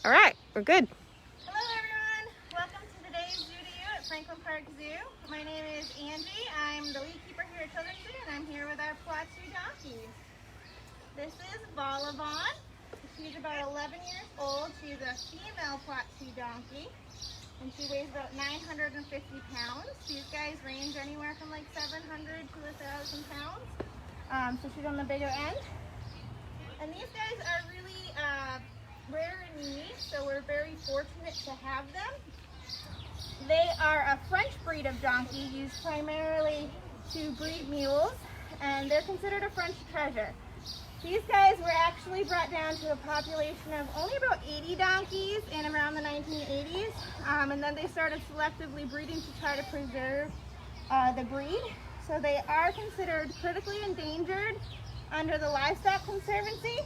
All right, we're good. Hello everyone, welcome to today's Zoo to You at Franklin Park Zoo. My name is Angie, I'm the lead keeper here at Children's Zoo, and I'm here with our Poitou donkeys. This is Vollavon. She's about 11 years old. She's a female Poitou donkey, and she weighs about 950 pounds. These guys range anywhere from like 700 to 1,000 pounds, so she's on the bigger end. And these guys are really rare and unique, so we're very fortunate to have them. They are a French breed of donkey used primarily to breed mules, and they're considered a French treasure. These guys were actually brought down to a population of only about 80 donkeys in around the 1980s, and then they started selectively breeding to try to preserve the breed. So they are considered critically endangered under the Livestock Conservancy.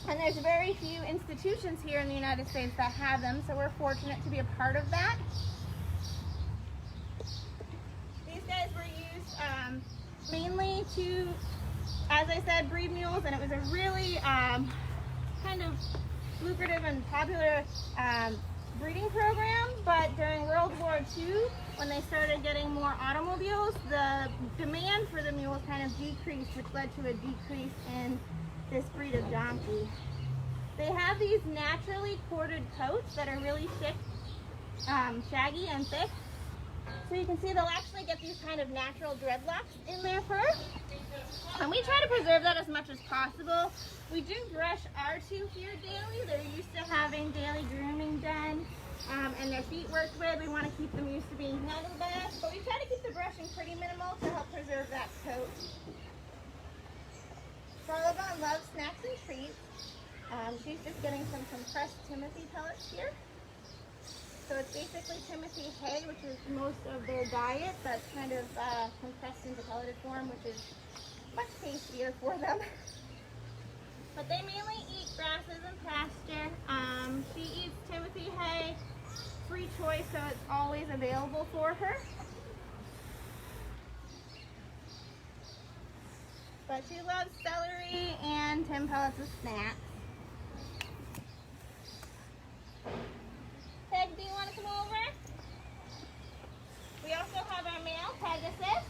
And there's very few institutions here in the United States that have them, so we're fortunate to be a part of that. These guys were used mainly to, as I said, breed mules, and it was a really kind of lucrative and popular breeding program. But during World War II, when they started getting more automobiles, the demand for the mules kind of decreased, which led to a decrease in this breed of donkey. They have these naturally corded coats that are really thick, shaggy and thick. So you can see they'll actually get these kind of natural dreadlocks in their fur. And we try to preserve that as much as possible. We do brush our two here daily. They're used to having daily grooming done, and their feet worked with. We want to keep them used to being snuggle baths, but we try to keep the brushing pretty minimal to help preserve that coat. Vollavon loves snacks and treats. She's just getting some compressed Timothy pellets here. So it's basically Timothy hay, which is most of their diet, that's kind of compressed into pelleted form, which is much tastier for them. But they mainly eat grasses and pasture. She eats Timothy hay, free choice, so it's always available for her. But she loves celery and Tim pellets as snacks. Peg, do you want to come over? We also have our male, Pegasus.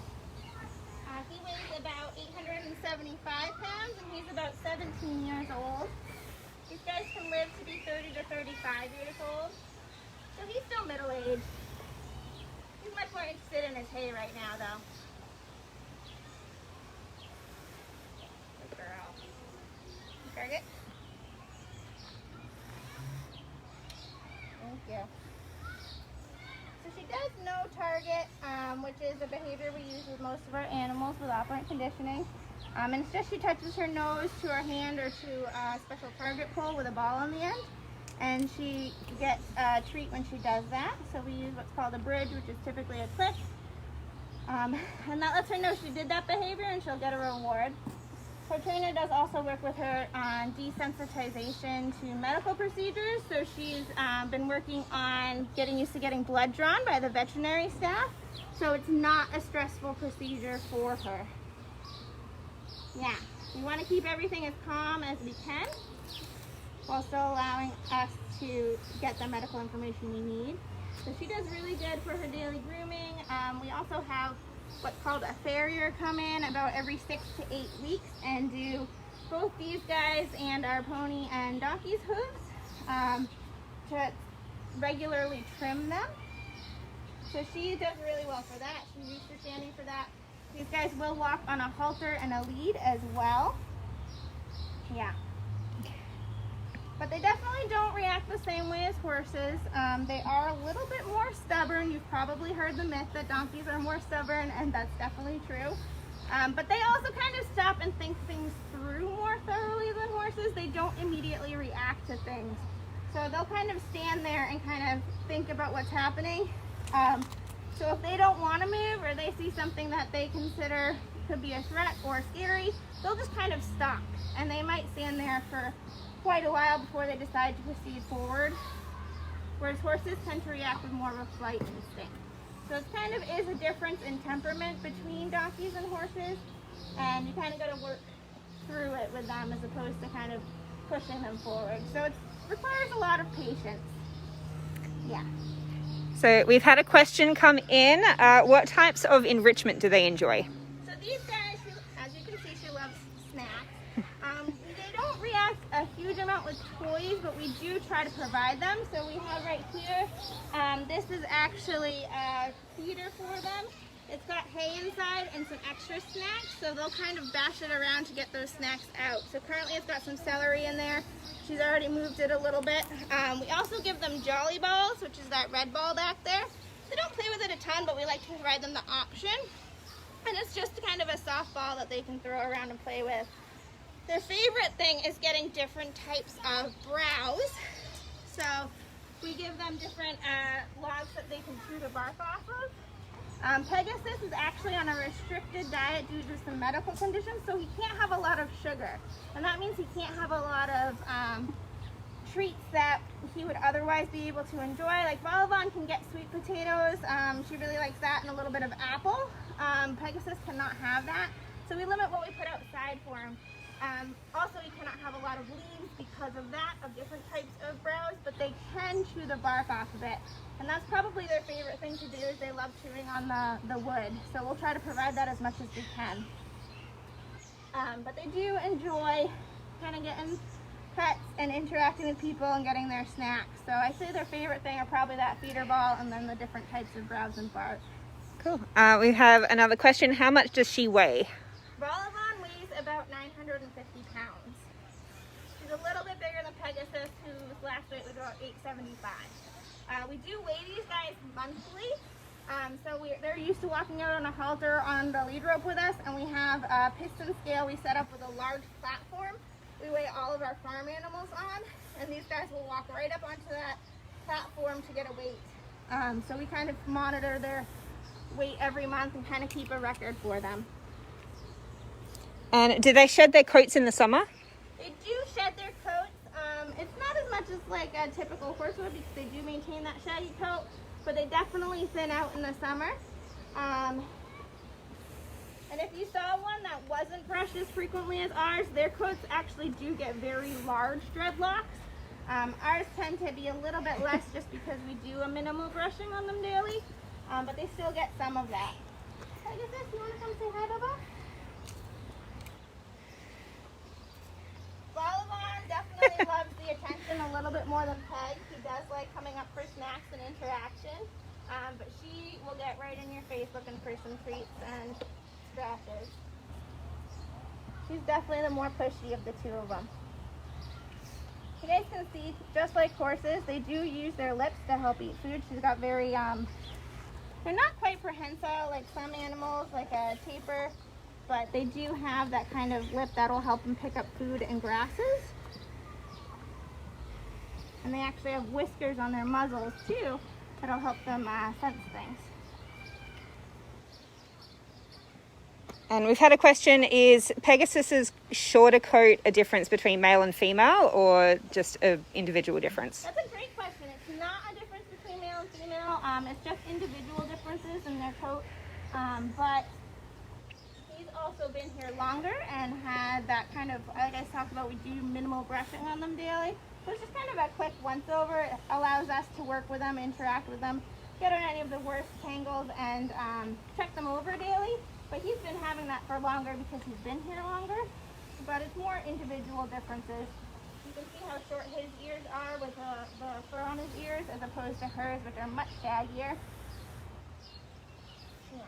He weighs about 875 pounds, and he's about 17 years old. These guys can live to be 30 to 35 years old. So he's still middle-aged. He's much more interested in his hay right now, though. Target. Thank you. So she does no target, which is a behavior we use with most of our animals with operant conditioning. And it's just she touches her nose to her hand or to a special target pole with a ball on the end. And she gets a treat when she does that. So we use what's called a bridge, which is typically a click. And that lets her know she did that behavior and she'll get a reward. Her trainer does also work with her on desensitization to medical procedures. So she's been working on getting used to getting blood drawn by the veterinary staff. So it's not a stressful procedure for her. Yeah, we want to keep everything as calm as we can while still allowing us to get the medical information we need. So she does really good for her daily grooming. We also have what's called a farrier come in about every 6 to 8 weeks and do both these guys and our pony and donkey's hooves to regularly trim them. So she does really well for that. She's used to standing for that. These guys will walk on a halter and a lead as well. Yeah. But they definitely don't react the same way as horses. They are a little bit more stubborn. You've probably heard the myth that donkeys are more stubborn, and that's definitely true. But they also kind of stop and think things through more thoroughly than horses. They don't immediately react to things. So they'll kind of stand there and kind of think about what's happening. So if they don't want to move or they see something that they consider could be a threat or scary, they'll just kind of stop. And they might stand there for quite a while before they decide to proceed forward, whereas horses tend to react with more of a flight instinct. So it kind of is a difference in temperament between donkeys and horses, and you kind of got to work through it with them as opposed to kind of pushing them forward. So it's requires a lot of patience. Yeah. So we've had a question come in. What types of enrichment do they enjoy? So these guys, as you can see, she loves snacks. They don't react a huge amount with toys, but we do try to provide them. So we have right here, this is actually a feeder for them. It's got hay inside and some extra snacks, so they'll kind of bash it around to get those snacks out. So currently it's got some celery in there. She's already moved it a little bit. We also give them Jolly Balls, which is that red ball back there. They don't play with it a ton, but we like to provide them the option. And it's just kind of a soft ball that they can throw around and play with. Their favorite thing is getting different types of browse. So we give them different logs that they can chew the bark off of. Pegasus is actually on a restricted diet due to some medical conditions, so he can't have a lot of sugar. And that means he can't have a lot of treats that he would otherwise be able to enjoy. Like Vollavon can get sweet potatoes. She really likes that, and a little bit of apple. Pegasus cannot have that, so we limit what we put outside for him. Also, he cannot have a lot of leaves because of that, of different types of browse, but they can chew the bark off of it. And that's probably their favorite thing to do, is they love chewing on the wood. So we'll try to provide that as much as we can. But they do enjoy kind of getting pets and interacting with people and getting their snacks. So I say their favorite thing are probably that feeder ball and then the different types of browse and bark. Cool. We have another question. How much does she weigh? Vollavon weighs about 950 pounds. She's a little bit bigger than Pegasus, whose last weight was about 875. We do weigh these guys monthly. So they're used to walking out on a halter on the lead rope with us, and we have a piston scale we set up with a large platform. We weigh all of our farm animals on, and these guys will walk right up onto that platform to get a weight. So we kind of monitor their weight every month and kind of keep a record for them. And do they shed their coats in the summer? They do shed their coats. It's not as much as like a typical horse would, because they do maintain that shaggy coat, but they definitely thin out in the summer. And if you saw one that wasn't brushed as frequently as ours, their coats actually do get very large dreadlocks. Ours tend to be a little bit less just because we do a minimal brushing on them daily, but they still get some of that. Pegasus, you want to come say hi, Bubba? Vollavon definitely loves the attention a little bit more than Peg. He does like coming up for snacks and interaction, but she will get right in your face looking for some treats and scratches. She's definitely the more pushy of the two of them. You guys can see, just like horses, they do use their lips to help eat food. She's got very, they're not quite prehensile like some animals, like a tapir, but they do have that kind of lip that'll help them pick up food and grasses. And they actually have whiskers on their muzzles too that'll help them sense things. And we've had a question, is Pegasus's shorter coat a difference between male and female, or just an individual difference? That's a great question. It's not a difference between male and female. It's just individual differences in their coat. But he's also been here longer and had that kind of, like I talked about, we do minimal brushing on them daily. So it's just kind of a quick once over. It allows us to work with them, interact with them, get on any of the worst tangles, and check them over daily. But he's been having that for longer because he's been here longer. But it's more individual differences. You can see how short his ears are with the fur on his ears as opposed to hers, which are much shaggier. Yeah.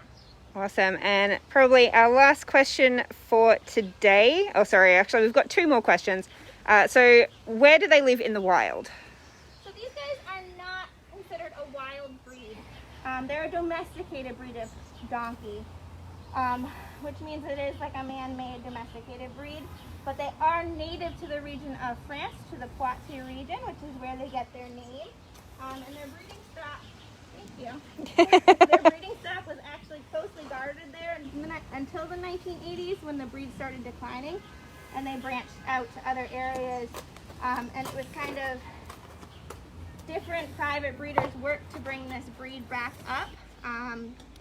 Awesome. And probably our last question for today. Oh, sorry, actually, we've got two more questions. So where do they live in the wild? So these guys are not considered a wild breed. They're a domesticated breed of donkey. Which means it is like a man-made domesticated breed, but they are native to the region of France, to the Poitou region, which is where they get their name. And their breeding stock, thank you. Their breeding stock was actually closely guarded there until the 1980s, when the breed started declining, and they branched out to other areas. And it was kind of different private breeders worked to bring this breed back up.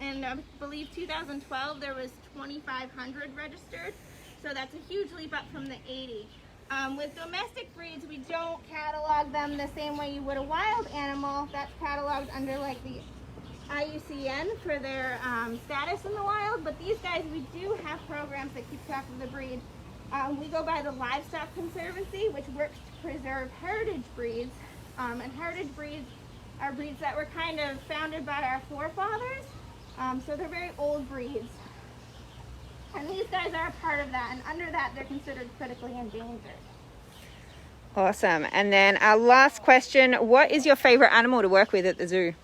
And I believe 2012 there was 2,500 registered, so that's a huge leap up from the 80. With domestic breeds, we don't catalog them the same way you would a wild animal. That's cataloged under like the IUCN for their status in the wild, but these guys, we do have programs that keep track of the breed. We go by the Livestock Conservancy, which works to preserve heritage breeds, and heritage breeds are breeds that were kind of founded by our forefathers, so they're very old breeds. And these guys are a part of that, and under that they're considered critically endangered. Awesome. And then our last question, what is your favorite animal to work with at the zoo?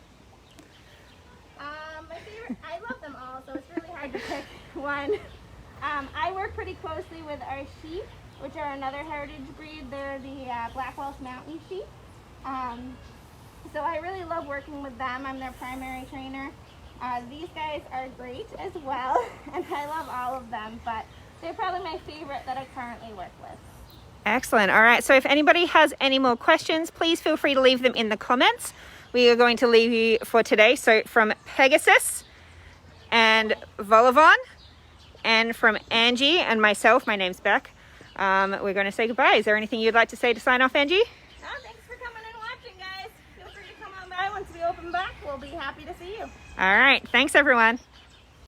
My favorite, I love them all, so it's really hard to pick one. I work pretty closely with our sheep, which are another heritage breed. They're the Black Welsh Mountain sheep. So I really love working with them. I'm their primary trainer. These guys are great as well, and I love all of them, but they're probably my favorite that I currently work with. Excellent. All right. So if anybody has any more questions, please feel free to leave them in the comments. We are going to leave you for today. So from Pegasus and Vollavon, and from Angie and myself, my name's Beck, we're going to say goodbye. Is there anything you'd like to say to sign off, Angie? Thanks for coming and watching, guys. Feel free to come on by once we open back. We'll be happy to see you. All right. Thanks, everyone.